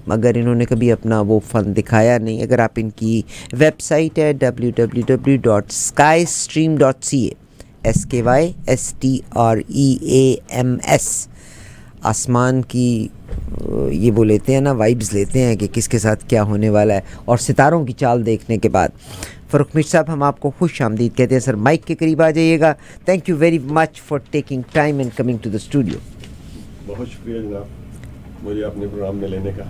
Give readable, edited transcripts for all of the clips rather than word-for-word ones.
مگر انہوں نے کبھی اپنا وہ فن دکھایا نہیں. اگر آپ ان کی ویب سائٹ ہے www.skystream.ca SKYSTREAMS آسمان کی یہ وہ لیتے ہیں نا وائبز لیتے ہیں کہ کس کے ساتھ کیا ہونے والا ہے, اور ستاروں کی چال دیکھنے کے بعد. فروخ میر صاحب ہم آپ کو خوش آمدید کہتے ہیں. سر مائک کے قریب آ جائیے گا. Thank you very much for taking time and coming to the studio. بہت شکریہ جناب مجھے اپنے پروگرام میں لینے کا,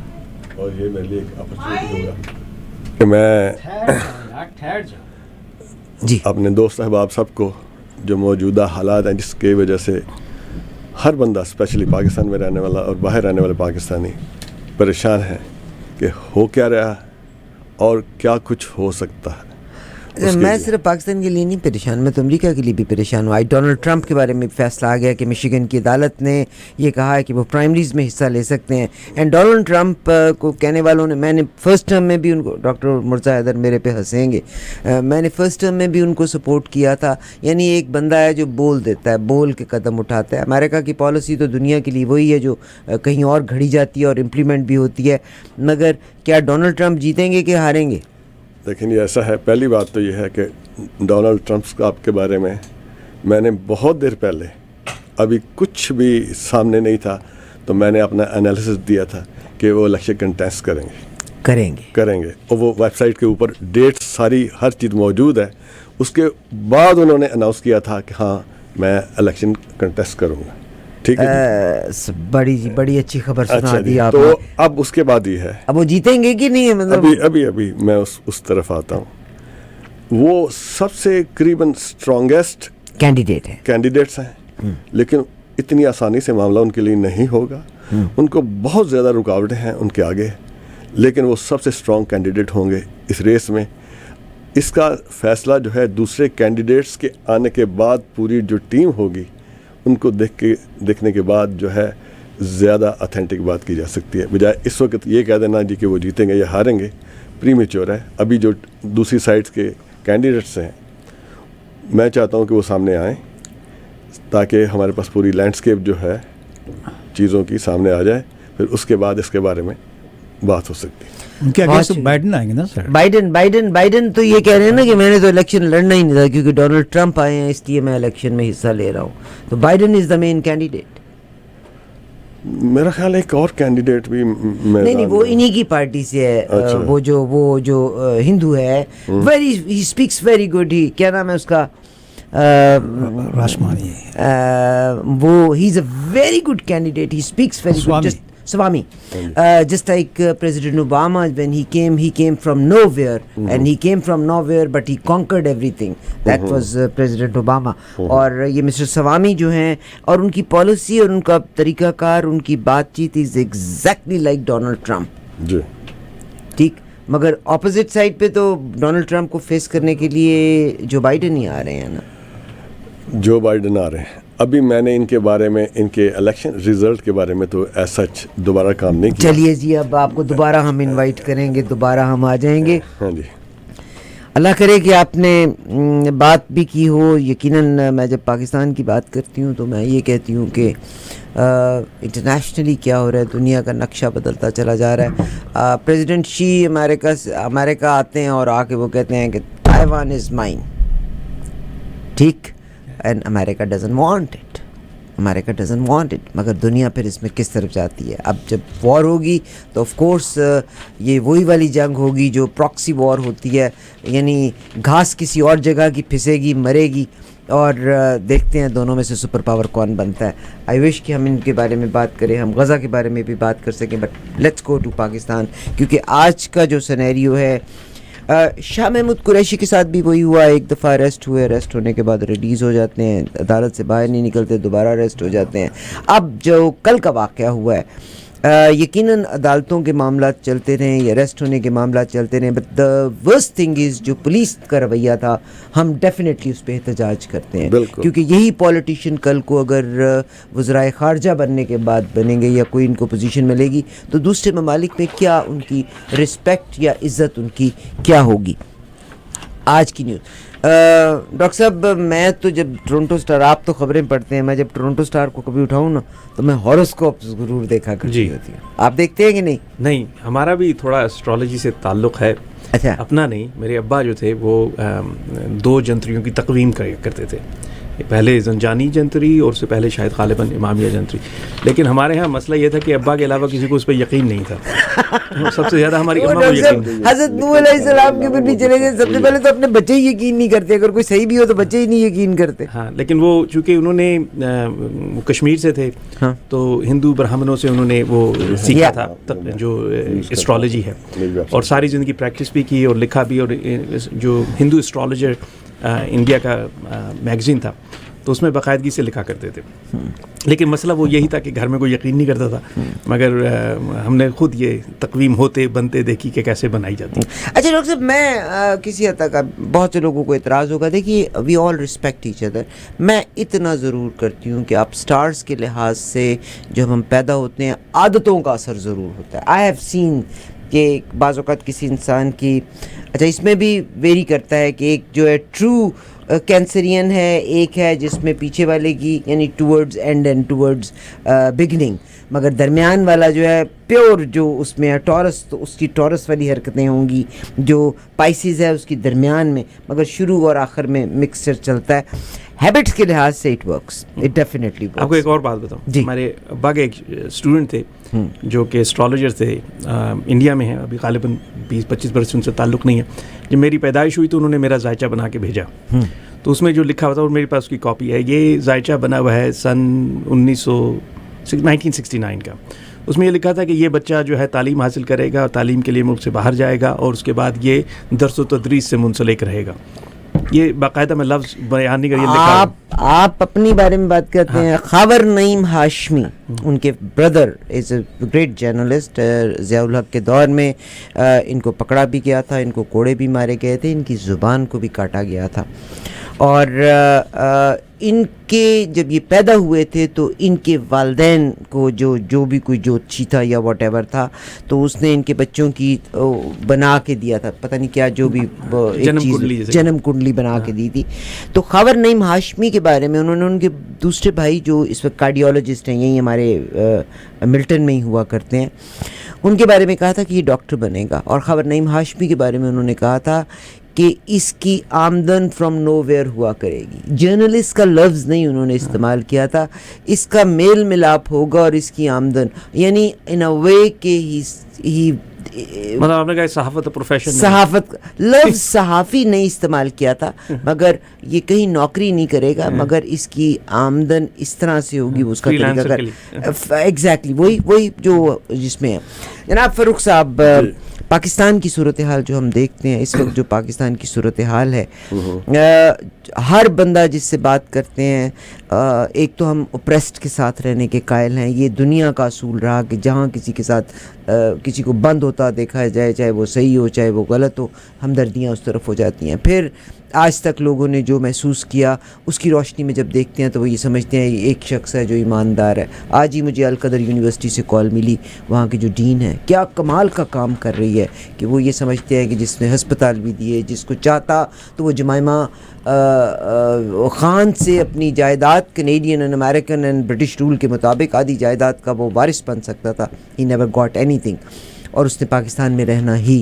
اور یہ میرے لیے ایک اپرچونیٹی ہوگا کہ میں جی اپنے دوست احباب سب کو جو موجودہ حالات ہیں جس کی وجہ سے ہر بندہ اسپیشلی پاکستان میں رہنے والا اور باہر رہنے والے پاکستانی پریشان ہیں کہ ہو کیا رہا اور کیا کچھ ہو سکتا ہے. میں صرف پاکستان کے لیے نہیں پریشان, میں تو امریکہ کے لیے بھی پریشان ہوں. ڈونلڈ ٹرمپ کے بارے میں فیصلہ آ گیا کہ مشیگن کی عدالت نے یہ کہا ہے کہ وہ پرائمریز میں حصہ لے سکتے ہیں. اینڈ ڈونلڈ ٹرمپ کو کہنے والوں نے, میں نے فرسٹ ٹرم میں بھی ان کو, ڈاکٹر مرزا حیدر میرے پہ ہنسیں گے, میں نے فرسٹ ٹرم میں بھی ان کو سپورٹ کیا تھا. یعنی ایک بندہ ہے جو بول دیتا ہے, بول کے قدم اٹھاتا ہے. امریکہ کی پالیسی تو دنیا کے لیے وہی ہے جو کہیں اور گھڑی جاتی ہے اور امپلیمنٹ بھی ہوتی ہے. مگر کیا ڈونلڈ ٹرمپ جیتیں گے کہ ہاریں گے؟ لیکن یہ ایسا ہے, پہلی بات تو یہ ہے کہ ڈونلڈ ٹرمپ آپ کے بارے میں نے بہت دیر پہلے, ابھی کچھ بھی سامنے نہیں تھا, تو میں نے اپنا انالیسس دیا تھا کہ وہ الیکشن کنٹیسٹ کریں گے اور وہ ویب سائٹ کے اوپر ڈیٹ ساری ہر چیز موجود ہے. اس کے بعد انہوں نے اناؤنس کیا تھا کہ ہاں میں الیکشن کنٹیسٹ کروں گا. ٹھیک ہے, بڑی اچھی خبر سنا دی آپ. تو اب اس کے بعد یہ ہے, اب وہ جیتیں گے کہ نہیں؟ مطلب ابھی میں اس طرف آتا ہوں. وہ سب سے قریباً اسٹرانگیسٹ کینڈیڈیٹس ہیں, لیکن اتنی آسانی سے معاملہ ان کے لیے نہیں ہوگا. ان کو بہت زیادہ رکاوٹیں ہیں ان کے آگے, لیکن وہ سب سے اسٹرانگ کینڈیڈیٹ ہوں گے اس ریس میں. اس کا فیصلہ جو ہے دوسرے کینڈیڈیٹس کے آنے کے بعد پوری جو ٹیم ہوگی ان کو دیکھنے کے بعد جو ہے زیادہ اتھینٹک بات کی جا سکتی ہے, بجائے اس وقت یہ کہہ دینا جی کہ وہ جیتیں گے یا ہاریں گے. پری میچور ہے. ابھی جو دوسری سائڈس کے کینڈیڈیٹس ہیں میں چاہتا ہوں کہ وہ سامنے آئیں تاکہ ہمارے پاس پوری لینڈسکیپ جو ہے چیزوں کی سامنے آ جائے, پھر اس کے بعد اس کے بارے میں بات ہو سکتی ہے. ان کے اگینسٹ بائیڈن آئیں گے نا سر. بائیڈن تو یہ کہہ رہے ہیں نا کہ میں نے تو الیکشن لڑنا ہی نہیں تھا کیونکہ ڈونلڈ ٹرمپ آئے ہیں اس لیے میں الیکشن میں حصہ لے رہا ہوں. تو بائیڈن از دا مین کینڈیڈیٹ. میرا خیال ہے ایک اور کینڈیڈیٹ بھی نہیں وہ انہی کی پارٹی سے ہے. وہ جو ہندو ہے, he speaks very good. He کیا نام ہے اس کا, راشمانی, وہ he is a very good candidate. He speaks very good. Swami, just like President Obama, when he came from nowhere, and he came from nowhere, but he conquered everything. That was President Obama. اور یہ mister Swami جو ہیں, اور ان کی policy اور ان کا طریقہ کار, ان کی بات چیت is exactly like Donald Trump. جی ٹھیک, مگر اپوزٹ سائڈ پہ تو ڈونلڈ ٹرمپ کو فیس کرنے کے لیے جو بائیڈن ہی آ رہے ہیں نا. جو بائیڈن آ رہے ہیں. ابھی میں نے ان کے بارے میں, ان کے الیکشن ریزلٹ کے بارے میں تو ایسا دوبارہ کام نہیں کیا. چلیے جی, اب آپ کو دوبارہ ہم انوائٹ کریں گے, دوبارہ ہم آ جائیں گے. ہاں جی, اللہ کرے کہ آپ نے بات بھی کی ہو. یقیناً میں جب پاکستان کی بات کرتی ہوں تو میں یہ کہتی ہوں کہ انٹرنیشنلی کیا ہو رہا ہے, دنیا کا نقشہ بدلتا چلا جا رہا ہے. پریزیڈنٹ شی امریکہ آتے ہیں اور آ کے وہ کہتے ہیں کہ تائیوان از مائن. ٹھیک, and America doesn't want it. مگر دنیا پھر اس میں کس طرف جاتی ہے. اب جب وار ہوگی تو آف کورس یہ وہی والی جنگ ہوگی جو پراکسی وار ہوتی ہے, یعنی گھاس کسی اور جگہ کی پھسے گی, مرے گی, اور دیکھتے ہیں دونوں میں سے سپر پاور کون بنتا ہے. آئی وش کہ ہم ان کے بارے میں بات کریں, ہم غزہ کے بارے میں بھی بات کر سکیں, but let's go to Pakistan. کیونکہ آج کا جو سینیریو ہے, شاہ محمود قریشی کے ساتھ بھی وہی ہوا. ایک دفعہ اریسٹ ہونے کے بعد ریلیز ہو جاتے ہیں, عدالت سے باہر نہیں نکلتے, دوبارہ اریسٹ ہو جاتے ہیں. اب جو کل کا واقعہ ہوا ہے, یقیناً عدالتوں کے معاملات چلتے رہیں یا اریسٹ ہونے کے معاملات چلتے رہیں, but the worst thing is جو پولیس کا رویہ تھا, ہم ڈیفینیٹلی اس پہ احتجاج کرتے ہیں. کیونکہ یہی پولیٹیشین کل کو اگر وزرائے خارجہ بننے کے بعد بنیں گے یا کوئی ان کو پوزیشن ملے گی تو دوسرے ممالک میں کیا ان کی رسپیکٹ یا عزت ان کی کیا ہوگی. آج کی نیوز. ڈاکٹر صاحب میں تو جب ٹورنٹو اسٹار, آپ تو خبریں پڑھتے ہیں, میں جب ٹورنٹو اسٹار کو کبھی اٹھاؤں نا تو میں ہاروسکوپ ضرور دیکھا کرتی ہوتی ہوں. آپ دیکھتے ہیں کہ نہیں؟ نہیں, ہمارا بھی تھوڑا اسٹرالوجی سے تعلق ہے. اچھا. اپنا نہیں, میرے ابا جو تھے وہ 2 جنتریوں کی تقویم کرتے تھے. پہلے زنجانی جنتری اور اس سے پہلے شاید غالباً امامیہ جنتری. لیکن ہمارے ہاں مسئلہ یہ تھا کہ ابا کے علاوہ کسی کو اس پہ یقین نہیں تھا. سب سے زیادہ ہماری اماں کو یقین تھا. حضرت نوح علیہ السلام کے اوپر بھی چلے گئے, سب سے پہلے تو اپنے بچے ہی یقین نہیں کرتے, اگر کوئی صحیح بھی ہو تو بچے ہی نہیں یقین کرتے. ہاں, لیکن وہ چونکہ انہوں نے کشمیر سے تھے تو ہندو برہمنوں سے انہوں نے وہ سیکھا تھا جو اسٹرالوجی ہے, اور ساری زندگی پریکٹس بھی کی اور لکھا بھی. اور جو ہندو اسٹرالوجر انڈیا کا میگزین تھا تو اس میں باقاعدگی سے لکھا کرتے تھے. لیکن مسئلہ وہ یہی تھا کہ گھر میں کوئی یقین نہیں کرتا تھا, مگر ہم نے خود یہ تقویم ہوتے بنتے دیکھی کہ کیسے بنائی جاتی. اچھا ڈاکٹر صاحب, میں کسی حد تک بہت سے لوگوں کو اعتراض ہوگا, دیکھیے وی آل رسپیکٹ ایچ ادر. میں اتنا ضرور کرتی ہوں کہ آپ سٹارز کے لحاظ سے جب ہم پیدا ہوتے ہیں عادتوں کا اثر ضرور ہوتا ہے. آئی ہیو سین کہ بعض اوقات کسی انسان کی, اچھا اس میں بھی ویری کرتا ہے کہ ایک جو ہے ٹرو کینسرین ہے, ایک ہے جس میں پیچھے والے کی یعنی towards and and towards beginning, مگر درمیان والا جو ہے پیور جو اس میں ہے ٹورس, تو اس کی ٹورس والی حرکتیں ہوں گی. جو پائسیز ہے اس کی درمیان میں, مگر شروع اور آخر میں مکسچر چلتا ہے. ہیبٹس کے لحاظ سے it works, it definitely works. آپ کو ایک اور بات بتاؤں, ہمارے ابا کے ایک اسٹوڈنٹ تھے جو کہ اسٹرالوجر تھے, انڈیا میں ہیں ابھی, غالباً 20-25 برس سے ان سے تعلق نہیں ہے. جب میری پیدائش ہوئی تو انہوں نے میرا ذائچہ بنا کے بھیجا, تو اس میں جو لکھا ہوا تھا اور میرے پاس اس کی کاپی ہے. یہ ذائچہ بنا ہوا ہے سن 1969 کا. اس میں یہ لکھا تھا کہ یہ بچہ جو ہے تعلیم حاصل کرے گا اور تعلیم کے لیے ملک سے باہر جائے گا, اور اس کے بعد یہ درس و تدریس سے منسلک رہے گا. یہ باقاعدہ میں لفظ بیان نہیں کر. آپ اپنی بارے میں بات کرتے ہیں. خاور نعیم ہاشمی, ان کے brother is a great journalist. Zia الحق کے دور میں ان کو پکڑا بھی گیا تھا, ان کو کوڑے بھی مارے گئے تھے, ان کی زبان کو بھی کاٹا گیا تھا. اور ان کے جب یہ پیدا ہوئے تھے تو ان کے والدین کو جو بھی کوئی جوتشی تھا یا واٹ ایور تھا, تو اس نے ان کے بچوں کی بنا کے دیا تھا, پتہ نہیں کیا جو بھی جنم کنڈلی بنا کے دی تھی. تو خاور نعیم ہاشمی کے بارے میں انہوں نے, ان کے دوسرے بھائی جو اس وقت کارڈیولوجسٹ ہیں, یہی ہمارے ملٹن میں ہی ہوا کرتے ہیں, ان کے بارے میں کہا تھا کہ یہ ڈاکٹر بنے گا. اور خاور نعیم ہاشمی کے بارے میں انہوں نے کہا تھا کہ اس کی آمدن فرام نو ویئر ہوا کرے گی. جرنلسٹ کا لفظ نہیں انہوں نے استعمال کیا تھا, اس کا میل ملاپ ہوگا اور اس کی آمدن, یعنی ان اے وے کہ ہی مطلب آپ نے کہا صحافت پروفیشن, صحافت لفظ صحافی نہیں استعمال کیا تھا, مگر یہ کہیں نوکری نہیں کرے گا, مگر اس کی آمدن اس طرح سے ہوگی, اس کا طریقہ ایگزیکٹلی وہی جو جس میں ہے. جناب فاروق صاحب, پاکستان کی صورتحال جو ہم دیکھتے ہیں اس وقت, جو پاکستان کی صورتحال ہے, ہر بندہ جس سے بات کرتے ہیں, ایک تو ہم اوپریسڈ کے ساتھ رہنے کے قائل ہیں. یہ دنیا کا اصول رہا کہ جہاں کسی کے ساتھ کسی کو بند ہوتا دیکھا جائے, چاہے وہ صحیح ہو چاہے وہ غلط ہو, ہمدردیاں اس طرف ہو جاتی ہیں. پھر آج تک لوگوں نے جو محسوس کیا اس کی روشنی میں جب دیکھتے ہیں تو وہ یہ سمجھتے ہیں ایک شخص ہے جو ایماندار ہے. آج ہی مجھے القدر یونیورسٹی سے کال ملی, وہاں کی جو ڈین ہے کیا کمال کا کام کر رہی ہے کہ وہ یہ سمجھتے ہیں کہ جس نے ہسپتال بھی دیے, جس کو چاہتا تو وہ جمائمہ خان سے اپنی جائیداد Canadian and American and British rule کے مطابق آدھی جائیداد کا وہ وارث بن سکتا تھا. He never got any thing, اور اس نے پاکستان میں رہنا ہی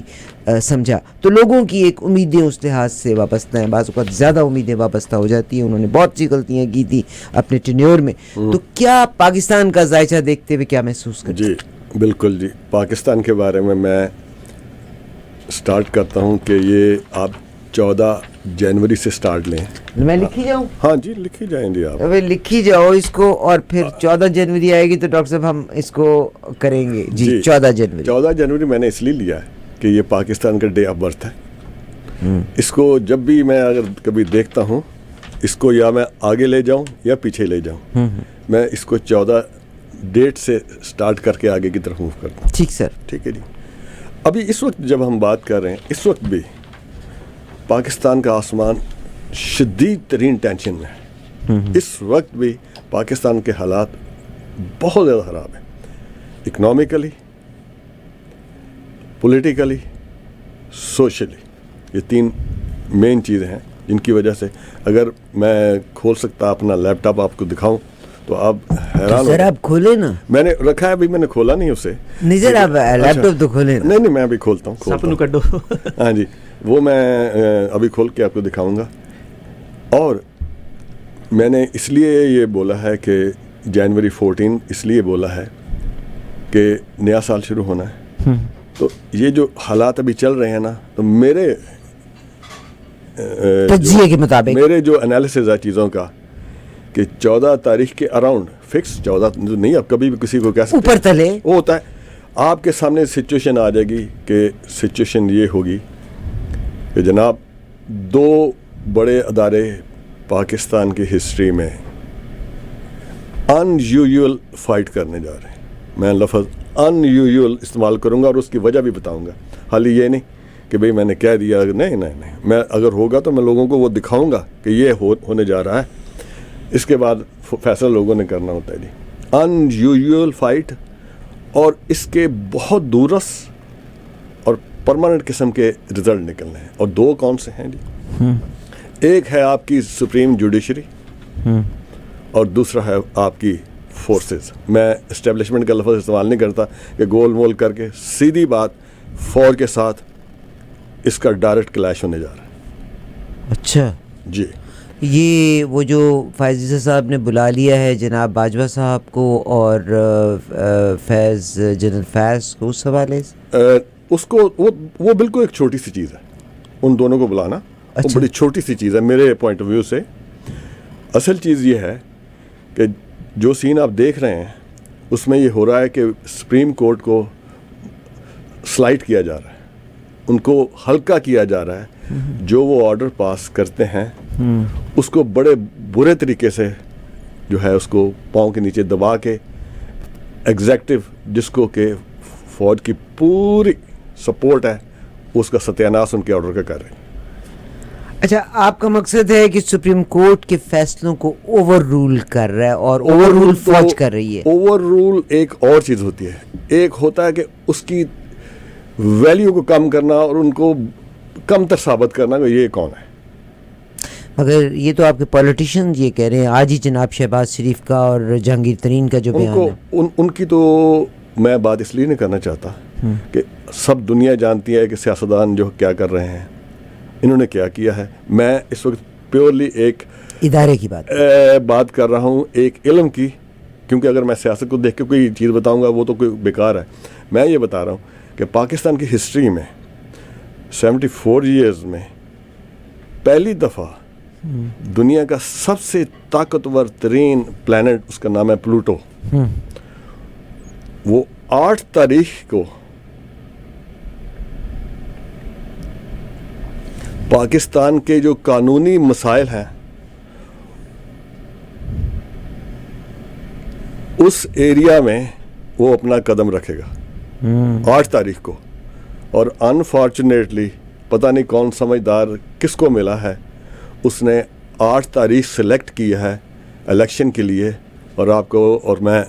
سمجھا. تو لوگوں کی ایک امیدیں اس لحاظ سے وابستہ ہیں, بعض اوقات زیادہ امیدیں وابستہ ہو جاتی ہیں. انہوں نے بہت سی غلطیاں کی تھی اپنے ٹینیور میں. تو کیا پاکستان کا ذائچہ دیکھتے ہوئے کیا محسوس کرتے ہیں؟ جی بالکل, جی پاکستان کے بارے میں سٹارٹ کرتا ہوں کہ یہ آپ 14 جنوری سے سٹارٹ لیں. میں لکھی جاؤں؟ ہاں جی لکھی جائیں گے آپ, لکھی جاؤ اس کو, اور پھر 14 جنوری آئے گی تو ڈاکٹر صاحب ہم اس کو کریں گے. جی 14 جنوری میں نے اس لیے لیا ہے کہ یہ پاکستان کا ڈے آف برتھ ہے. اس کو جب بھی میں اگر کبھی دیکھتا ہوں, اس کو یا میں آگے لے جاؤں یا پیچھے لے جاؤں, میں اس کو 14 ڈیٹ سے سٹارٹ کر کے آگے کی طرف موو کرتا ہوں. ٹھیک سر, ٹھیک ہے جی. ابھی اس وقت جب ہم بات کر رہے ہیں, اس وقت بھی پاکستان کا آسمان شدید ترین ٹینشن میں ہے. اس وقت بھی پاکستان کے حالات بہت زیادہ خراب ہیں, اکنامکلی, پولیٹیکلی, سوشلی. یہ 3 مین چیزیں ہیں جن کی وجہ سے اگر میں کھول سکتا اپنا لیپ ٹاپ آپ کو دکھاؤں تو آپ حیران سر آپ کھولے نا, میں نے رکھا ہے ابھی, میں نے کھولا نہیں اسے. نہیں سر آپ لیپ ٹاپ تو کھولے. نہیں میں ابھی کھولتا ہوں. ہاں جی, وہ میں ابھی کھول کے آپ کو دکھاؤں گا. اور میں نے اس لیے یہ بولا ہے کہ جنوری 14 اس لیے بولا ہے کہ نیا سال شروع ہونا ہے. تو یہ جو حالات ابھی چل رہے ہیں نا, تو میرے تجزیے کے مطابق میرے جو انالیسز ہے چیزوں کا کہ 14 تاریخ کے اراؤنڈ فکس 14 نہیں, اب کبھی بھی کسی کو کہہ سکتے اوپر تلے وہ ہوتا ہے. آپ کے سامنے سچویشن آ جائے گی کہ سچویشن یہ ہوگی کہ جناب 2 بڑے ادارے پاکستان کی ہسٹری میں ان یوزول فائٹ کرنے جا رہے ہیں. میں لفظ ان یوزول استعمال کروں گا اور اس کی وجہ بھی بتاؤں گا. حالی یہ نہیں کہ بھئی میں نے کہہ دیا, نہیں, میں اگر ہوگا تو میں لوگوں کو وہ دکھاؤں گا کہ یہ ہونے جا رہا ہے. اس کے بعد فیصلہ لوگوں نے کرنا ہوتا ہے. جی, ان یوزول فائٹ, اور اس کے بہت دورس اور پرماننٹ قسم کے رزلٹ نکلنے ہیں. اور 2 کون سے ہیں جی؟ ایک ہے آپ کی سپریم جوڈیشری اور دوسرا ہے آپ کی فورسز. میں اسٹیبلشمنٹ کا لفظ استعمال نہیں کرتا کہ گول مول کر کے, سیدھی بات فوج کے ساتھ اس کا ڈائریکٹ کلیش ہونے جا رہا ہے. اچھا جی, یہ وہ جو فائز عیسیٰ صاحب نے بلا لیا ہے جناب باجوہ صاحب کو اور فیض جنرل فیض کو, اس حوالے سے اس کو وہ بالکل ایک چھوٹی سی چیز ہے ان دونوں کو بلانا. وہ بڑی چھوٹی سی چیز ہے میرے پوائنٹ آف ویو سے. اصل چیز یہ ہے کہ جو سین آپ دیکھ رہے ہیں اس میں یہ ہو رہا ہے کہ سپریم کورٹ کو سلائٹ کیا جا رہا ہے, ان کو ہلکا کیا جا رہا ہے. جو وہ آرڈر پاس کرتے ہیں اس کو بڑے برے طریقے سے جو ہے اس کو پاؤں کے نیچے دبا کے ایگزیکٹو جس کو کہ فوج کی پوری سپورٹ ہے اس کا ستیاناش ان کے آرڈر کا کر رہے ہیں. اچھا, آپ کا مقصد ہے کہ سپریم کورٹ کے فیصلوں کو اوور رول کر رہا ہے اور اوور رول فوج کر رہی ہے. اوور رول ایک اور چیز ہوتی ہے, ایک ہوتا ہے کہ اس کی ویلیو کو کم کرنا اور ان کو کم تر ثابت کرنا کہ یہ کون ہے. مگر یہ تو آپ کے پولیٹیشین یہ کہہ رہے ہیں. آج ہی جناب شہباز شریف کا اور جہانگیر ترین کا جو بیان ہے, ان کی تو میں بات اس لیے نہیں کرنا چاہتا کہ سب دنیا جانتی ہے کہ سیاستدان جو کیا کر رہے ہیں, انہوں نے کیا کیا ہے. میں اس وقت پیورلی ایک ادارے کی بات کر رہا ہوں, ایک علم کی, کیونکہ اگر میں سیاست کو دیکھ کے کوئی چیز بتاؤں گا وہ تو کوئی بیکار ہے. میں یہ بتا رہا ہوں کہ پاکستان کی ہسٹری میں 74 ایئرز میں پہلی دفعہ دنیا کا سب سے طاقتور ترین پلانٹ, اس کا نام ہے پلوٹو, وہ 8 تاریخ کو پاکستان کے جو قانونی مسائل ہیں اس ایریا میں وہ اپنا قدم رکھے گا 8 تاریخ کو. اور انفارچونیٹلی پتہ نہیں کون سمجھدار کس کو ملا ہے, اس نے 8 تاریخ سلیکٹ کی ہے الیکشن کے لیے. اور آپ کو اور میں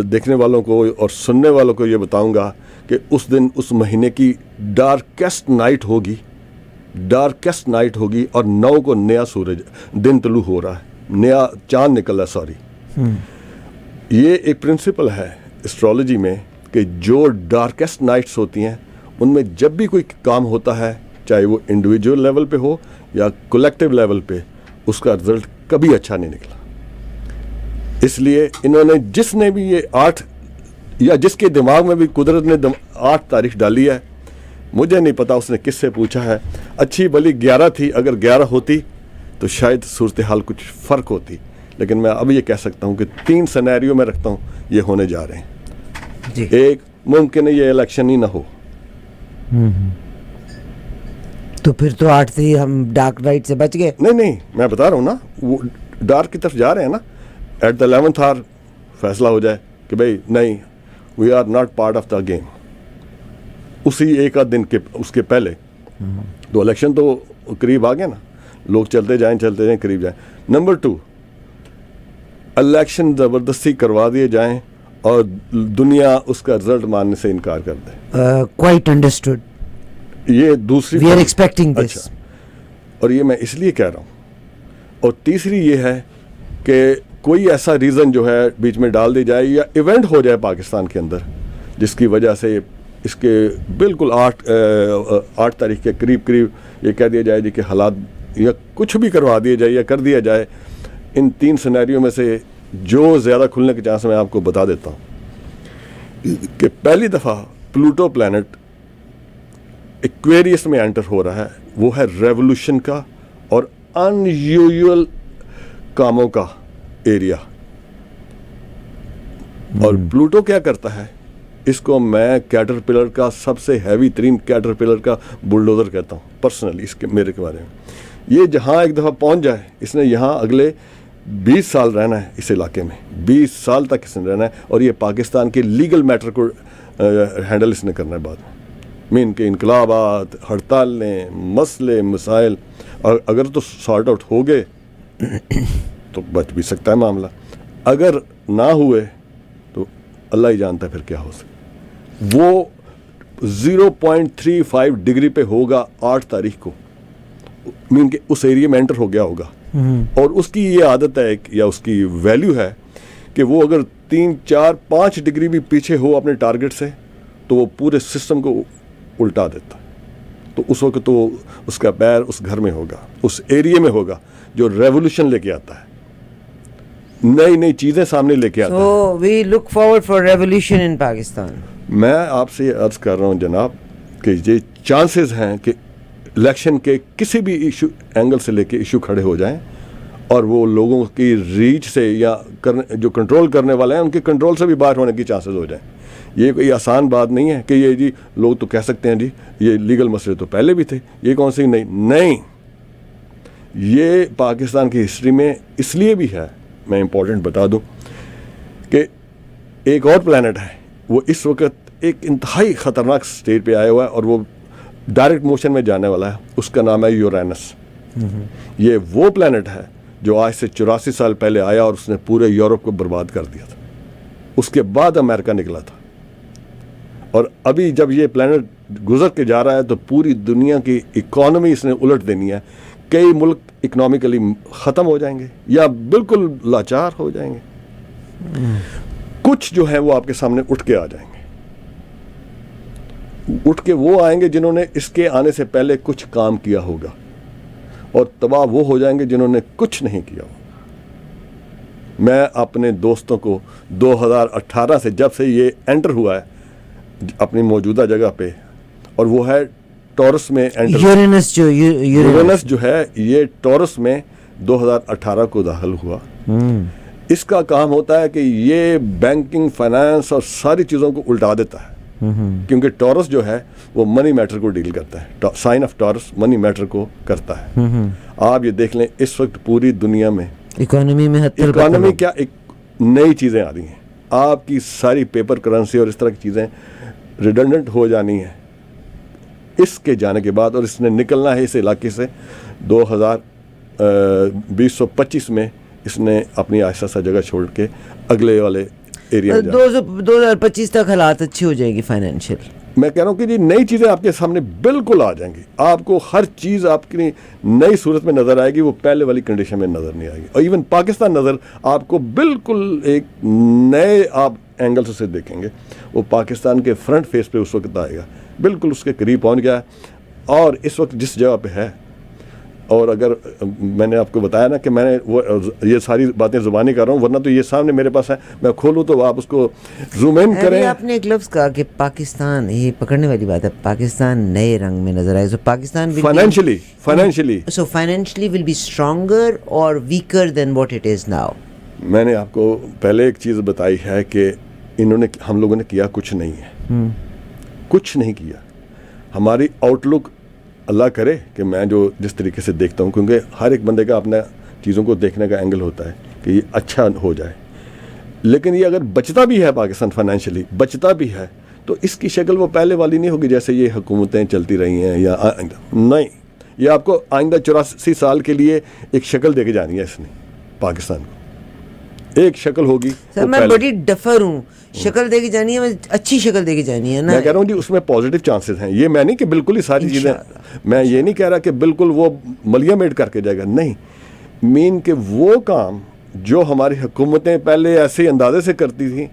دیکھنے والوں کو اور سننے والوں کو یہ بتاؤں گا کہ اس دن اس مہینے کی ڈارکیسٹ نائٹ ہوگی اور 9 کو نیا سورج دن طلوع ہو رہا ہے, نیا چاند نکل رہا ہے. سوری, یہ ایک پرنسپل ہے اسٹرالوجی میں کہ جو ڈارکیسٹ نائٹس ہوتی ہیں ان میں جب بھی کوئی کام ہوتا ہے, چاہے وہ انڈیویجول لیول پہ ہو یا کولیکٹیو لیول پہ, اس کا رزلٹ کبھی اچھا نہیں نکلا. اس لیے انہوں نے جس نے بھی یہ 8 یا جس کے دماغ میں بھی قدرت نے 8 تاریخ ڈالی ہے, مجھے نہیں پتا اس نے کس سے پوچھا ہے. اچھی بلی 11 تھی, اگر 11 ہوتی تو شاید صورتحال کچھ فرق ہوتی. لیکن میں اب یہ کہہ سکتا ہوں کہ 3 سینیریو میں رکھتا ہوں یہ ہونے جا رہے ہیں. جی. ایک, ممکن ہے یہ الیکشن ہی نہ ہو. تو پھر تو 8 سے ہم ڈارک نائٹ سے بچ گئے. نہیں, میں بتا رہا ہوں نا, وہ ڈارک کی طرف جا رہے ہیں نا. ایٹ دا 11th hour فیصلہ ہو جائے کہ بھائی نہیں, we are not part of the game. اسی ایک آدھ دن کے اس کے پہلے تو الیکشن تو قریب آ گیا نا, لوگ چلتے جائیں قریب جائیں. نمبر 2, الیکشن زبردستی کروا دیے جائیں اور دنیا اس کا رزلٹ ماننے سے انکار کر دے. Quite understood. یہ دوسری وی آر ایکسپیکٹنگ دس. اور یہ میں اس لیے کہہ رہا ہوں. اور تیسری یہ ہے کہ کوئی ایسا ریزن جو ہے بیچ میں ڈال دی جائے یا ایونٹ ہو جائے پاکستان کے اندر جس کی وجہ سے اس کے بالکل 8 تاریخ کے قریب یہ کہہ دیا جائے جی کہ حالات یا کچھ بھی کروا دیا جائے یا کر دیا جائے. ان 3 سینیریو میں سے جو زیادہ کھلنے کے چانس میں آپ کو بتا دیتا ہوں کہ پہلی دفعہ پلوٹو پلانٹ ایکویریس میں انٹر ہو رہا ہے. وہ ہے ریولوشن کا اور ان یوزول کاموں کا ایریا. اور پلوٹو کیا کرتا ہے؟ اس کو میں کیٹر پلر کا سب سے ہیوی ترین کیٹر پلر کا بلڈوزر کہتا ہوں پرسنلی اس کے میرے کے بارے میں. یہ جہاں ایک دفعہ پہنچ جائے اس نے یہاں اگلے 20 سال رہنا ہے. اس علاقے میں 20 سال تک اس نے رہنا ہے. اور یہ پاکستان کے لیگل میٹر کو ہینڈل اس نے کرنا ہے بعد میں ان کے انقلابات، ہڑتالیں، مسئلے مسائل. اور اگر تو سارٹ آؤٹ ہو گئے تو بچ بھی سکتا ہے معاملہ. اگر نہ ہوئے تو اللہ ہی جانتا ہے پھر کیا ہو سکتا. وہ 0.35 ڈگری پہ ہوگا 8 تاریخ کو. مین کہ اس ایریا میں انٹر ہو گیا ہوگا. اور اس کی یہ عادت ہے یا اس کی ویلیو ہے کہ وہ اگر 3 4 5 ڈگری بھی پیچھے ہو اپنے ٹارگٹ سے تو وہ پورے سسٹم کو الٹا دیتا ہے. تو اس وقت تو اس کا پیر اس گھر میں ہوگا، اس ایریا میں ہوگا جو ریولوشن لے کے آتا ہے، نئی چیزیں سامنے لے کے آتا ہے. So we look forward for revolution in Pakistan. میں آپ سے یہ عرض کر رہا ہوں جناب کہ یہ چانسز ہیں کہ الیکشن کے کسی بھی ایشو اینگل سے لے کے ایشو کھڑے ہو جائیں اور وہ لوگوں کی ریچ سے یا جو کنٹرول کرنے والے ہیں ان کے کنٹرول سے بھی باہر ہونے کی چانسز ہو جائیں. یہ کوئی آسان بات نہیں ہے کہ یہ جی لوگ تو کہہ سکتے ہیں جی یہ لیگل مسئلے تو پہلے بھی تھے، یہ کون سی نہیں. یہ پاکستان کی ہسٹری میں اس لیے بھی ہے. میں امپورٹنٹ بتا دوں کہ ایک اور پلانٹ ہے وہ اس وقت ایک انتہائی خطرناک سٹیج پہ آیا ہوا ہے اور وہ ڈائریکٹ موشن میں جانے والا ہے. اس کا نام ہے یورینس. یہ وہ پلانٹ ہے جو آج سے 84 سال پہلے آیا اور اس نے پورے یورپ کو برباد کر دیا تھا. اس کے بعد امریکہ نکلا تھا. اور ابھی جب یہ پلانٹ گزر کے جا رہا ہے تو پوری دنیا کی اکانومی اس نے الٹ دینی ہے. کئی ملک اکنامکلی ختم ہو جائیں گے یا بالکل لاچار ہو جائیں گے. کچھ جو ہیں وہ آپ کے سامنے اٹھ کے آ جائیں گے. اٹھ کے وہ آئیں گے جنہوں نے اس کے آنے سے پہلے کچھ کام کیا ہوگا اور تباہ وہ ہو جائیں گے جنہوں نے کچھ نہیں کیا ہوگا. میں اپنے دوستوں کو 2018 سے جب سے یہ انٹر ہوا ہے اپنی موجودہ جگہ پہ اور وہ ہے ٹورس میں یورینس جو ہے یہ ٹورس میں 2018 کو داخل ہوا. اس کا کام ہوتا ہے کہ یہ بینکنگ، فائنانس اور ساری چیزوں کو الٹا دیتا ہے کیونکہ ٹورس جو ہے وہ منی میٹر کو ڈیل کرتا ہے. Sign of tours money matter کو کرتا ہے. آپ یہ دیکھ لیں اس وقت پوری دنیا میں اکانومی کیا ایک نئی چیزیں آ رہی ہیں. آپ کی ساری پیپر کرنسی اور اس طرح کی چیزیں ریڈنڈنٹ ہو جانی ہیں اس کے جانے کے بعد. اور اس نے نکلنا ہے اس علاقے سے 2025 میں. اس نے اپنی آہستہ جگہ چھوڑ کے اگلے والے ایریا 2025 تک حالات اچھی ہو جائے گی فائنینشیل. میں کہہ رہا ہوں کہ جی نئی چیزیں آپ کے سامنے بالکل آ جائیں گی. آپ کو ہر چیز آپ کی نئی صورت میں نظر آئے گی، وہ پہلے والی کنڈیشن میں نظر نہیں آئے گی. اور ایون پاکستان نظر آپ کو بالکل ایک نئے آپ اینگل سے دیکھیں گے. وہ پاکستان کے فرنٹ فیس پہ اس وقت آئے گا، بالکل اس کے قریب پہنچ گیا ہے. اور اس وقت جس جگہ پہ ہے، اور اگر میں نے آپ کو بتایا نا کہ میں نے وہ یہ ساری باتیں زبانی کر رہا ہوں، ورنہ تو یہ سامنے میرے پاس ہے، میں کھولوں تو آپ اس کو زوم ان کریں. آپ نے ایک لفظ کہا کہ پاکستان، یہ پکڑنے والی بات ہے، پاکستان نئے رنگ میں نظر آئے. So Pakistan financially will be stronger اور weaker than what it is now. میں نے آپ کو پہلے ایک چیز بتائی ہے کہ ہم لوگوں نے کیا کچھ نہیں ہے، کچھ نہیں کیا. ہماری آؤٹ لک اللہ کرے کہ میں جس طریقے سے دیکھتا ہوں، کیونکہ ہر ایک بندے کا اپنا چیزوں کو دیکھنے کا اینگل ہوتا ہے کہ یہ اچھا ہو جائے. لیکن یہ اگر بچتا بھی ہے پاکستان فائنینشلی بچتا بھی ہے تو اس کی شکل وہ پہلے والی نہیں ہوگی جیسے یہ حکومتیں چلتی رہی ہیں یا نہیں. یہ آپ کو آئندہ 84 سال کے لیے ایک شکل دے کے جانی ہے اس نے پاکستان کو. ایک شکل ہوگی. سر میں بڑی ڈفر ہوں, شکل دے کے جانی ہے, اچھی شکل دے کے جانی ہے نا. میں کہہ رہا ہوں جی اس میں پازیٹیو چانسز ہیں, یہ میں نہیں کہ بالکل ہی ساری چیزیں, میں یہ نہیں کہہ رہا کہ بالکل وہ ملیامیٹ کر کے جائے گا, نہیں, مین کہ وہ کام جو ہماری حکومتیں پہلے ایسے اندازے سے کرتی تھیں,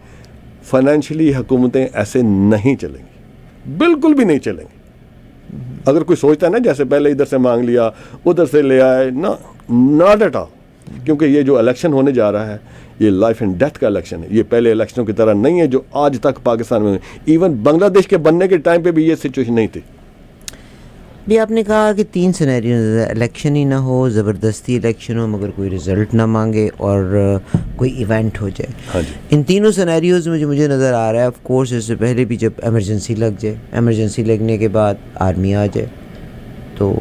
فائنینشلی حکومتیں ایسے نہیں چلیں گی, بالکل بھی نہیں چلیں گی. اگر کوئی سوچتا ہے نا جیسے پہلے ادھر سے مانگ لیا ادھر سے لے آئے, نا, ناٹ ایٹ آل. کیونکہ یہ جو الیکشن ہونے جا رہا ہے یہ لائف اینڈ ڈیتھ کا الیکشن ہے. یہ پہلے الیکشنوں کی طرح نہیں ہے جو آج تک پاکستان میں, ایون بنگلہ دیش کے بننے کے ٹائم پہ بھی یہ سچویشن نہیں تھی. بھی آپ نے کہا کہ 3 سینیریوز, الیکشن ہی نہ ہو, زبردستی الیکشن ہو مگر کوئی رزلٹ نہ مانگے, اور کوئی ایونٹ ہو جائے. ہاں جی, ان تینوں سینیریوز میں جو مجھے نظر آ رہا ہے, آف کورس اس سے پہلے بھی جب ایمرجنسی لگ جائے, ایمرجنسی لگنے کے بعد آرمی آ جائے, تو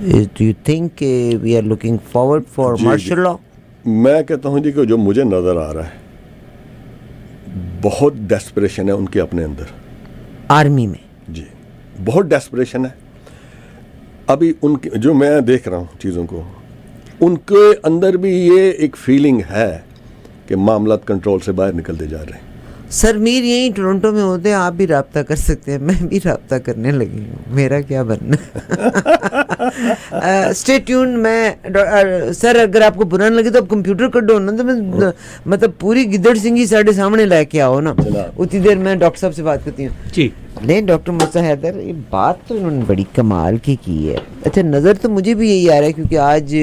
ڈو یو تھنک کہ we are looking forward for martial law? میں کہتا ہوں جی کہ جو مجھے نظر آ رہا ہے بہت ڈیسپریشن ہے ان کے اپنے اندر, آرمی میں. جی بہت ڈیسپریشن ہے. ابھی ان کی جو میں دیکھ رہا ہوں چیزوں کو, ان کے اندر بھی یہ ایک فیلنگ ہے کہ معاملات کنٹرول سے باہر نکلتے جا رہے ہیں. سر میر یہیں ٹورنٹو میں ہوتے ہیں, آپ بھی رابطہ کر سکتے ہیں, میں بھی رابطہ کرنے لگی ہوں, میرا کیا بننا. Stay tune. میں سر اگر آپ کو برا نہ لگے تو آپ کمپیوٹر کر دو نا, تو میں مطلب پوری گدڑ سنگھی ساڑھے سامنے لے کے آؤ نا, اتنی دیر میں ڈاکٹر صاحب سے بات کرتی ہوں. جی نہیں ڈاکٹر مرزا حیدر, یہ بات تو انہوں نے بڑی کمال کی ہے. اچھا نظر تو مجھے بھی یہی آ رہا ہے, کیونکہ آج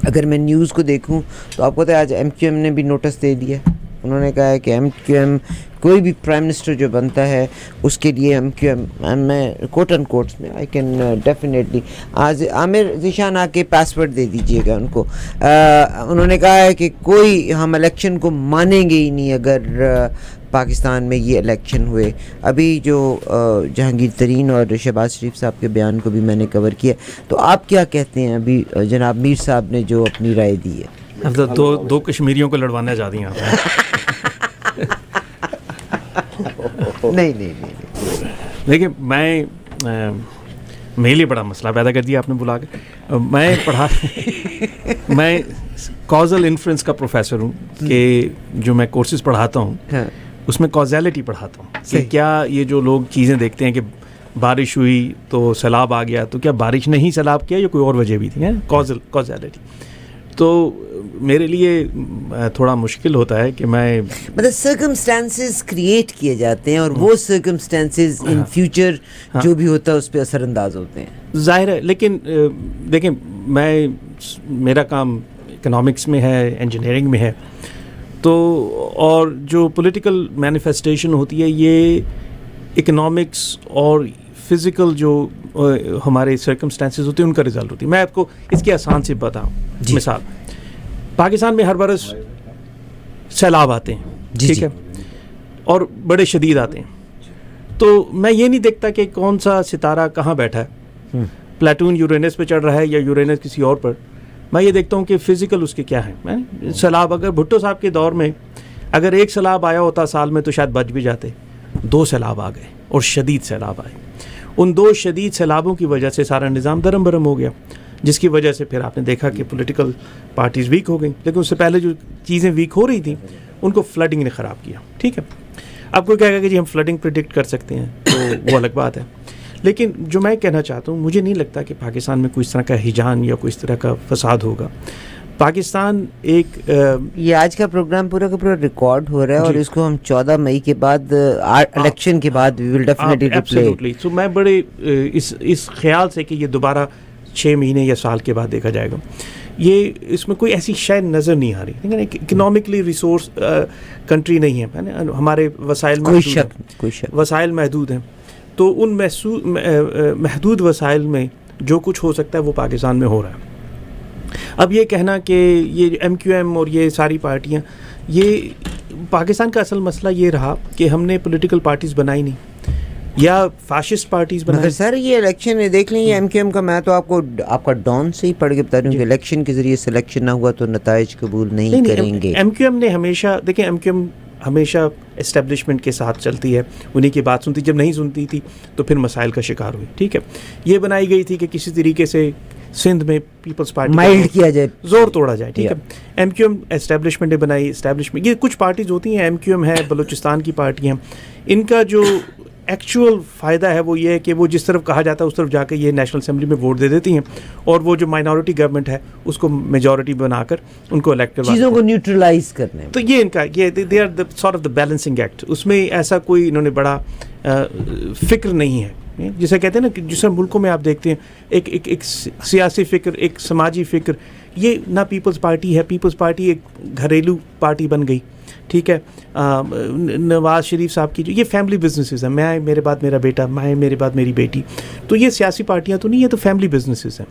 اگر میں نیوز کو دیکھوں تو آپ کو پتہ ہے آج ایم کیو ایم نے بھی نوٹس دے دیا. انہوں نے کہا ہے کہ ایم کیو ایم کوئی بھی پرائم منسٹر جو بنتا ہے اس کے لیے ایم کیو ایم, میں کوٹ اینڈ کوٹس میں آئی کین ڈیفینیٹلی, آج عامر ذیشان آ کے پاسورڈ دے دیجیے گا ان کو. انہوں نے کہا ہے کہ کوئی ہم الیکشن کو مانیں گے ہی نہیں اگر پاکستان میں یہ الیکشن ہوئے. ابھی جو جہانگیر ترین اور شہباز شریف صاحب کے بیان کو بھی میں نے کور کیا, تو آپ کیا کہتے ہیں ابھی جناب میر صاحب نے جو اپنی رائے دی ہے؟ دو کشمیریوں کو لڑوانا چاہتی ہیں آپ. نہیں دیکھیں, میرے لیے بڑا مسئلہ پیدا کر دیا آپ نے بلا کے. میں کازل انفرنس کا پروفیسر ہوں, کہ جو میں کورسز پڑھاتا ہوں اس میں کازیلٹی پڑھاتا ہوں, کہ کیا یہ جو لوگ چیزیں دیکھتے ہیں کہ بارش ہوئی تو سیلاب آ گیا, تو کیا بارش نے ہی سیلاب کیا یا کوئی اور وجہ بھی تھی, کازیلٹی. تو میرے لیے تھوڑا مشکل ہوتا ہے کہ میں مطلب سرکمسٹانسز کریٹ کیے جاتے ہیں, اور وہ سرکمسٹانسز ان فیوچر جو بھی ہوتا ہے اس پہ اثر انداز ہوتے ہیں, ظاہر ہے. لیکن دیکھیں, میرا کام اکنامکس میں ہے, انجینئرنگ میں ہے, تو اور جو پولیٹیکل مینیفیسٹیشن ہوتی ہے یہ اکنامکس اور فزیکل جو ہمارے سرکمسٹانسز ہوتے ہیں ان کا رزلٹ ہوتی ہے. میں آپ کو اس کی آسان سی بتاؤں, مثال, پاکستان میں ہر برس سیلاب آتے ہیں, ٹھیک ہے, اور بڑے شدید آتے ہیں. تو میں یہ نہیں دیکھتا کہ کون سا ستارہ کہاں بیٹھا ہے, پلیٹون یورینس پہ چڑھ رہا ہے یا یورینس کسی اور پر. میں یہ دیکھتا ہوں کہ فزیکل اس کے کیا ہیں. سیلاب اگر بھٹو صاحب کے دور میں اگر ایک سیلاب آیا ہوتا سال میں تو شاید بچ بھی جاتے, 2 سیلاب آ گئے اور شدید سیلاب آئے. ان 2 شدید سیلابوں کی وجہ سے سارا نظام درم برم ہو گیا, جس کی وجہ سے پھر آپ نے دیکھا کہ پولیٹیکل پارٹیز ویک ہو گئیں. لیکن اس سے پہلے جو چیزیں ویک ہو رہی تھیں ان کو فلڈنگ نے خراب کیا. ٹھیک ہے, اب کوئی کہے گا کہ جی ہم فلڈنگ پریڈکٹ کر سکتے ہیں, تو وہ الگ بات ہے. لیکن جو میں کہنا چاہتا ہوں, مجھے نہیں لگتا کہ پاکستان میں کوئی اس طرح کا ہیجان یا کوئی اس طرح کا فساد ہوگا. پاکستان ایک یہ آج کا پروگرام پورا کا پورا ریکارڈ ہو رہا ہے, اور اس کو ہم 14 مئی کے بعد الیکشن کے بعد وی ول ڈیفینیٹلی ریپلے. سو میں بڑے اس خیال سے کہ یہ دوبارہ 6 مہینے یا سال کے بعد دیکھا جائے گا, یہ اس میں کوئی ایسی شے نظر نہیں آ رہی. لیکن اکنامکلی ریسورس کنٹری نہیں ہے, ہمارے وسائل محدود ہیں. تو ان محدود وسائل میں جو کچھ ہو سکتا ہے وہ پاکستان میں ہو رہا ہے. اب یہ کہنا کہ یہ ایم کیو ایم اور یہ ساری پارٹیاں, یہ پاکستان کا اصل مسئلہ یہ رہا کہ ہم نے پولیٹیکل پارٹیز بنائی نہیں یا فاشسٹ پارٹیز بنائی. سر یہ الیکشن دیکھ لیں, یہ ایم کیو ایم کا, میں تو آپ کا ڈان سے ہی پڑھ کے بتا رہی ہوں کہ الیکشن کے ذریعے سلیکشن نہ ہوا تو نتائج قبول نہیں کریں گے. ایم کیو ایم نے ہمیشہ, دیکھیں ایم کیو ایم ہمیشہ اسٹیبلشمنٹ کے ساتھ چلتی ہے, انہیں کی بات سنتی, جب نہیں سنتی تھی تو پھر مسائل کا شکار ہوئی. ٹھیک ہے, یہ بنائی گئی تھی کہ کسی طریقے سے سندھ میں پیپلز پارٹی مائلڈ کیا جائے, زور توڑا جائے. ٹھیک ہے, ایم کیو ایم اسٹیبلشمنٹ نے بنائی. اسٹیبلشمنٹ یہ کچھ پارٹیز ہوتی ہیں, ایم کیو ایم ہے, بلوچستان کی پارٹی ہیں, ان کا جو ایکچوئل فائدہ ہے وہ یہ ہے کہ وہ جس طرف کہا جاتا ہے اس طرف جا کے یہ نیشنل اسمبلی میں ووٹ دے دیتی ہیں, اور وہ جو مائنورٹی گورنمنٹ ہے اس کو میجورٹی بنا کر ان کو الیکٹ کروا, چیزوں کو نیوٹرلائز کرنے. تو یہ ان کا یہ they are the sort of the balancing act. اس میں ایسا کوئی انہوں نے بڑا فکر نہیں ہے جسے کہتے ہیں نا کہ جس ملکوں میں آپ دیکھتے ہیں ایک سیاسی فکر, ایک سماجی فکر. یہ نہ پیپلز پارٹی ہے. پیپلز پارٹی ایک گھریلو پارٹی بن گئی. ٹھیک ہے, نواز شریف صاحب کی جو یہ فیملی بزنسز ہیں, میں میرے بعد میرا بیٹا, میں میرے بعد میری بیٹی, تو یہ سیاسی پارٹیاں تو نہیں, یہ تو فیملی بزنسز ہیں.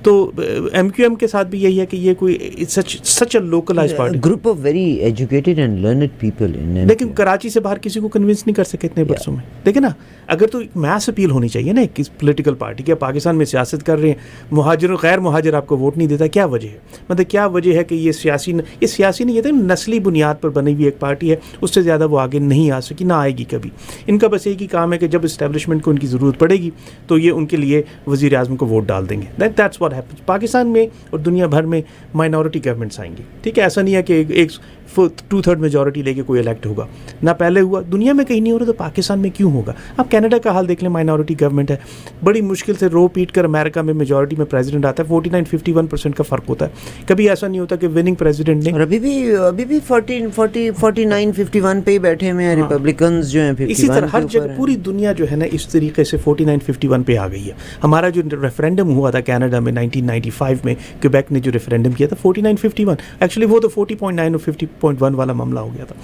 تو ایم کیو ایم کے ساتھ بھی یہی ہے کہ یہ کوئی such a localize party, group of very educated and learned people. لیکن کراچی سے باہر کسی کو کنونس نہیں کر سکے اتنے برسوں میں. دیکھیں نا, اگر تو میس اپیل ہونی چاہیے نا ایک پولیٹیکل پارٹی کہ پاکستان میں سیاست کر رہے ہیں, مہاجر اور غیر مہاجر آپ کو ووٹ نہیں دیتا, کیا وجہ ہے؟ مطلب کیا وجہ ہے کہ یہ سیاسی نہیں, یہ تو نسلی بنیاد پر بنی ہوئی ایک پارٹی ہے, اس سے زیادہ وہ آگے نہیں آ سکی, نہ آئے گی کبھی. ان کا بس ایک ہی کام ہے کہ جب اسٹیبلشمنٹ کو ان کی ضرورت پڑے گی تو یہ ان کے لیے وزیر اعظم کو ووٹ ڈال دیں گے. That's what happens. پاکستان میں اور دنیا بھر میں مائنورٹی گورنمنٹس آئیں گی. ٹھیک ہے, ایسا نہیں ہے کہ ایک 2/3 میجورٹی لے کے کوئی الیکٹ ہوگا, نہ پہلے ہوا, دنیا میں کہیں نہیں ہو رہا, تو پاکستان میں کیوں ہوگا؟ آپ کینیڈا کا حال دیکھ لیں, مائنورٹی گورنمنٹ ہے, بڑی مشکل سے رو پیٹ کر امریکہ میں میجورٹی میں پریزیڈنٹ آتا ہے, 49-51% کا فرق ہوتا ہے. کبھی ایسا نہیں ہوتا کہ وننگ پریزیڈنٹ نے, اور ابھی بھی 49-51 پہ ہی بیٹھے ہوئے ہیں ریپبلکنز جو ہیں 51. اسی طرح ہر جگہ پوری دنیا جو ہے نا اس طریقے سے 49-51 پہ آ گئی ہے. ہمارا جو ریفرینڈم ہوا تھا کینیڈا میں 1995 میں, کیبیک نے جو ریفرینڈم کیا تھا 49-51, ایکچولی وہ تو 40.9 اور 50.1 والا معاملہ ہو گیا تھا.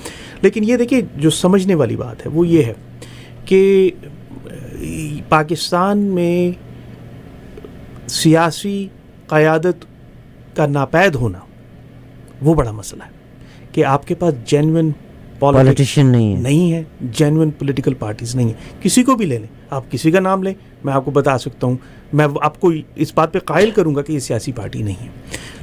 لیکن یہ دیکھیے جو سمجھنے والی بات ہے وہ یہ ہے کہ پاکستان میں سیاسی قیادت کا ناپید ہونا وہ بڑا مسئلہ ہے کہ آپ کے پاس جینوئن پولیٹیشین نہیں ہے, جینوئن پولیٹیکل پارٹیز نہیں ہیں. کسی کو بھی لے لیں, آپ کسی کا نام لیں, میں آپ کو بتا سکتا ہوں, میں آپ کو اس بات پہ قائل کروں گا کہ یہ سیاسی پارٹی نہیں ہے.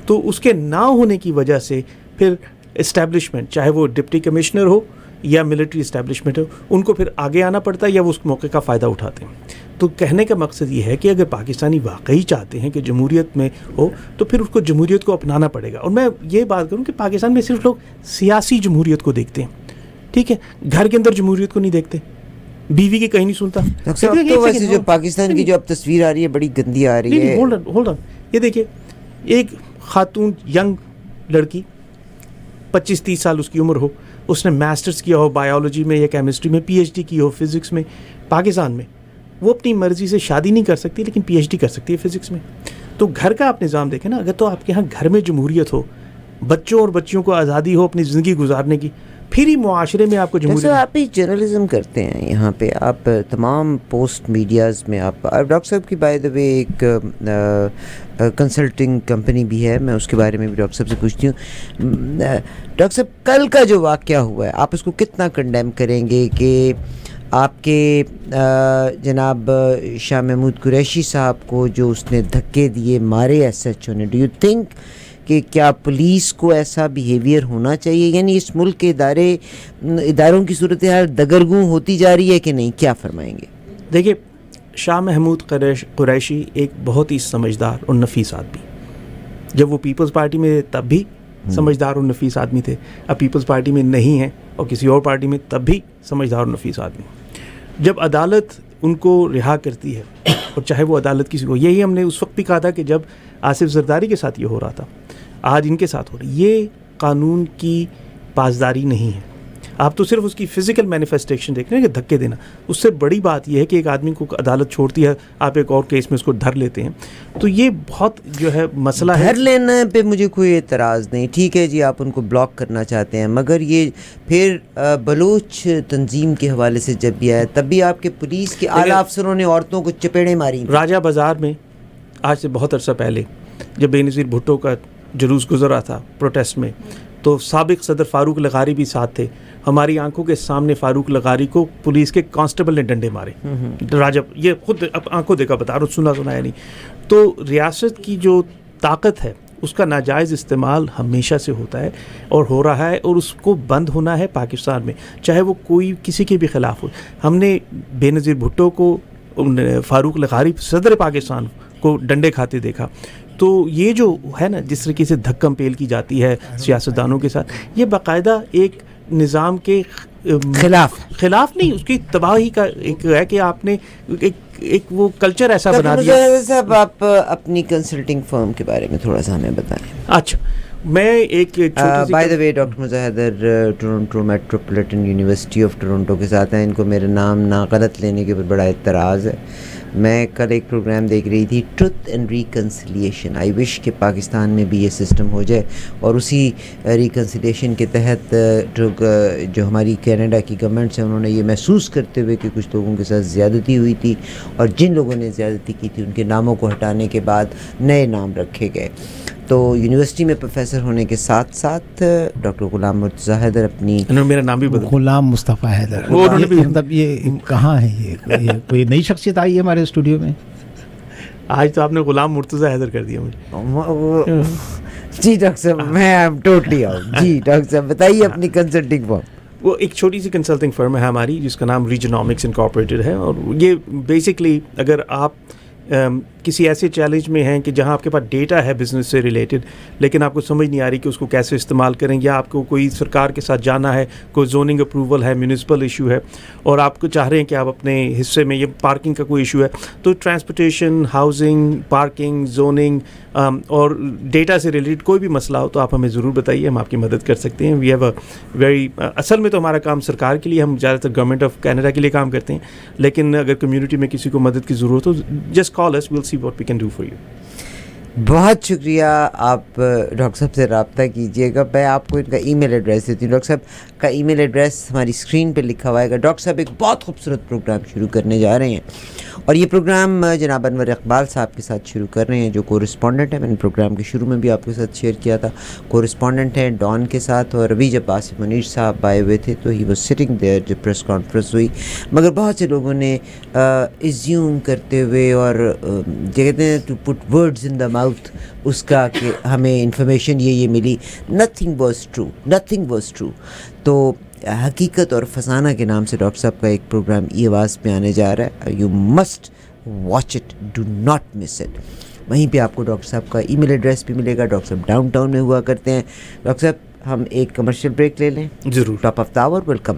تو اس کے نہ ہونے کی وجہ سے پھر اسٹیبلشمنٹ, چاہے وہ ڈپٹی کمشنر ہو یا ملٹری اسٹیبلشمنٹ ہو, ان کو پھر آگے آنا پڑتا ہے یا وہ اس موقع کا فائدہ اٹھاتے ہیں. تو کہنے کا مقصد یہ ہے کہ اگر پاکستانی واقعی چاہتے ہیں کہ جمہوریت میں ہو تو پھر اس کو جمہوریت کو اپنانا پڑے گا. اور میں یہ بات کروں کہ پاکستان میں صرف لوگ سیاسی جمہوریت کو دیکھتے ہیں. ٹھیک ہے, گھر کے اندر جمہوریت کو نہیں دیکھتے, بیوی کی کہیں نہیں سنتا. تو ویسے جو پاکستان کی جو اب تصویر آ رہی ہے بڑی گندی آ رہی ہے. ہولڈ آن, یہ دیکھیے, ایک خاتون ینگ لڑکی 25-30 سال اس کی عمر ہو, اس نے ماسٹرز کیا ہو بایولوجی میں یا کیمسٹری میں, پی ایچ ڈی کی ہو فزکس میں, پاکستان میں وہ اپنی مرضی سے شادی نہیں کر سکتی لیکن پی ایچ ڈی کر سکتی ہے فزکس میں. تو گھر کا آپ نظام دیکھیں نا, اگر تو آپ کے یہاں گھر میں جمہوریت ہو, بچوں اور بچیوں کو آزادی ہو اپنی زندگی گزارنے کی, پھر ہی معاشرے میں آپ کو جمہوریت. آپ ہی جرنلزم کرتے ہیں یہاں پہ, آپ تمام پوسٹ میڈیاز میں آپ ڈاکٹر صاحب کی بائی دا وے ایک کنسلٹنگ کمپنی بھی ہے, میں اس کے بارے میں بھی ڈاکٹر صاحب سے پوچھتی ہوں. ڈاکٹر صاحب کل کا جو واقعہ ہوا ہے آپ اس کو کتنا کنڈیم کریں گے کہ آپ کے جناب شاہ محمود قریشی صاحب کو جو اس نے دھکے دیے مارے ایس ایچ او نے, ڈو یو تھنک کہ کیا پولیس کو ایسا بیہیویئر ہونا چاہیے؟ یعنی اس ملک کے اداروں کی صورتحال دگرگوں ہوتی جا رہی ہے کہ نہیں, کیا فرمائیں گے؟ دیکھیے, شاہ محمود قریشی ایک بہت ہی سمجھدار اور نفیس آدمی, جب وہ پیپلز پارٹی میں تب بھی سمجھدار اور نفیس آدمی تھے, اب پیپلز پارٹی میں نہیں ہیں اور کسی اور پارٹی میں تب بھی سمجھدار اور نفیس آدمی. جب عدالت ان کو رہا کرتی ہے, اور چاہے وہ عدالت کسی کو, یہی ہم نے اس وقت بھی کہا تھا کہ جب آصف زرداری کے ساتھ یہ ہو رہا تھا, آج ان کے ساتھ ہو رہی, یہ قانون کی پاسداری نہیں ہے. آپ تو صرف اس کی فزیکل مینیفیسٹیشن دیکھ رہے ہیں کہ دھکے دینا, اس سے بڑی بات یہ ہے کہ ایک آدمی کو عدالت چھوڑتی ہے, آپ ایک اور کیس میں اس کو دھر لیتے ہیں. تو یہ بہت جو ہے مسئلہ ہے. دھر لینا پہ مجھے کوئی اعتراض نہیں, ٹھیک ہے جی, آپ ان کو بلاک کرنا چاہتے ہیں, مگر یہ پھر بلوچ تنظیم کے حوالے سے جب بھی آیا تب بھی آپ کے پولیس کے اعلیٰ افسروں نے عورتوں کو چپیڑیں ماری. راجہ بازار میں آج سے بہت عرصہ پہلے جب بے نظیر بھٹو کا جلوس گزرا تھا پروٹیسٹ میں, تو سابق صدر فاروق لغاری بھی ساتھ تھے. ہماری آنکھوں کے سامنے فاروق لغاری کو پولیس کے کانسٹیبل نے ڈنڈے مارے. راجہ یہ خود آنکھوں دیکھا بتا رہا, سنا سنایا نہیں. تو ریاست کی جو طاقت ہے اس کا ناجائز استعمال ہمیشہ سے ہوتا ہے اور ہو رہا ہے, اور اس کو بند ہونا ہے پاکستان میں, چاہے وہ کوئی کسی کے بھی خلاف ہو. ہم نے بے نظیر بھٹو کو, فاروق لغاری صدر پاکستان کو ڈنڈے کھاتے دیکھا. تو یہ جو ہے نا جس طریقے سے دھکم پیل کی جاتی ہے سیاستدانوں کے ساتھ, یہ باقاعدہ ایک نظام کے خلاف نہیں, اس کی تباہی کا ایک ہے کہ آپ نے ایک وہ کلچر ایسا بنا دیا. صاحب آپ اپنی کنسلٹنگ فرم کے بارے میں تھوڑا سا ہمیں بتائیں. اچھا, میں ایک by the way doctor Mazahir Toronto Metropolitan University of Toronto کے ساتھ ہیں. ان کو میرا نام نہ غلط لینے کے اوپر بڑا اعتراض ہے. میں کل ایک پروگرام دیکھ رہی تھی, ٹروتھ اینڈ ریکنسیلیشن. آئی وش کہ پاکستان میں بھی یہ سسٹم ہو جائے, اور اسی ریکنسیلیشن کے تحت جو ہماری کینیڈا کی گورنمنٹس ہیں انہوں نے یہ محسوس کرتے ہوئے کہ کچھ لوگوں کے ساتھ زیادتی ہوئی تھی, اور جن لوگوں نے زیادتی کی تھی ان کے ناموں کو ہٹانے کے بعد نئے نام رکھے گئے. تو یونیورسٹی میں پروفیسر ہونے کے ساتھ ساتھ ڈاکٹر غلام مرتضیٰ حیدر اپنی, میرا نام بھی غلام مصطفیٰ حیدر, مطلب یہ کہاں ہے, یہ کوئی نئی شخصیت آئی ہے ہمارے اسٹوڈیو میں؟ آج تو آپ نے غلام مرتضیٰ حیدر کر دیا مجھے. جی ڈاکٹر صاحب, میں ٹوٹلی آؤں. جی ڈاکٹر صاحب بتائیے اپنی کنسلٹنگ فرم. وہ ایک چھوٹی سی کنسلٹنگ فرم ہے ہماری جس کا نام ریجنامکس انکارپوریٹڈ ہے, اور یہ بیسکلی اگر آپ کسی ایسے چیلنج میں ہیں کہ جہاں آپ کے پاس ڈیٹا ہے بزنس سے ریلیٹڈ, لیکن آپ کو سمجھ نہیں آ رہی کہ اس کو کیسے استعمال کریں, یا آپ کو کوئی سرکار کے ساتھ جانا ہے, کوئی زوننگ اپروول ہے, میونسپل ایشو ہے, اور آپ کو چاہ رہے ہیں کہ آپ اپنے حصے میں یہ پارکنگ کا کوئی ایشو ہے, تو ٹرانسپورٹیشن, ہاؤسنگ, پارکنگ, زوننگ اور ڈیٹا سے ریلیٹڈ کوئی بھی مسئلہ ہو تو آپ ہمیں ضرور بتائیے, ہم آپ کی مدد کر سکتے ہیں. وی ہیو اے ویری, اصل میں تو ہمارا کام سرکار کے لیے, ہم زیادہ تر گورنمنٹ آف کینیڈا کے لیے کام کرتے ہیں, لیکن اگر کمیونٹی میں کسی کو مدد کی ضرورت ہو, just call us, we'll see what we can do for you. بہت شکریہ. آپ ڈاکٹر صاحب سے رابطہ کیجیے گا. میں آپ کو ان کا ای میل ایڈریس دیتی ہوں. ڈاکٹر صاحب کا ای میل ایڈریس ہماری اسکرین پہ لکھا ہوا ہے. ڈاکٹر صاحب ایک بہت خوبصورت پروگرام شروع کرنے جا رہے ہیں, اور یہ پروگرام جناب انور اقبال صاحب کے ساتھ شروع کر رہے ہیں جو کورسپونڈنٹ ہے. میں نے پروگرام کے شروع میں بھی آپ کے ساتھ شیئر کیا تھا. کورسپونڈنٹ ہیں ڈان کے ساتھ, اور ابھی جب آصف منیر صاحب آئے ہوئے تھے تو ہی واز سٹنگ دیئر جب پریس کانفرنس ہوئی, مگر بہت سے لوگوں نے ایزیوم کرتے ہوئے اور کہتے ہیں to put words in the mouth اس کا کہ ہمیں انفارمیشن یہ ملی. Nothing was true. تو حقیقت اور فسانہ کے نام سے ڈاکٹر صاحب کا ایک پروگرام ای آواز پہ آنے جا رہا ہے. You must watch it, do not miss it. وہیں پہ آپ کو ڈاکٹر صاحب کا ای میل ایڈریس بھی ملے گا. ڈاکٹر صاحب ڈاؤن ٹاؤن میں ہوا کرتے ہیں. ڈاکٹر صاحب ہم ایک کمرشل بریک لے لیں. ضرور. Top of the hour. Welcome.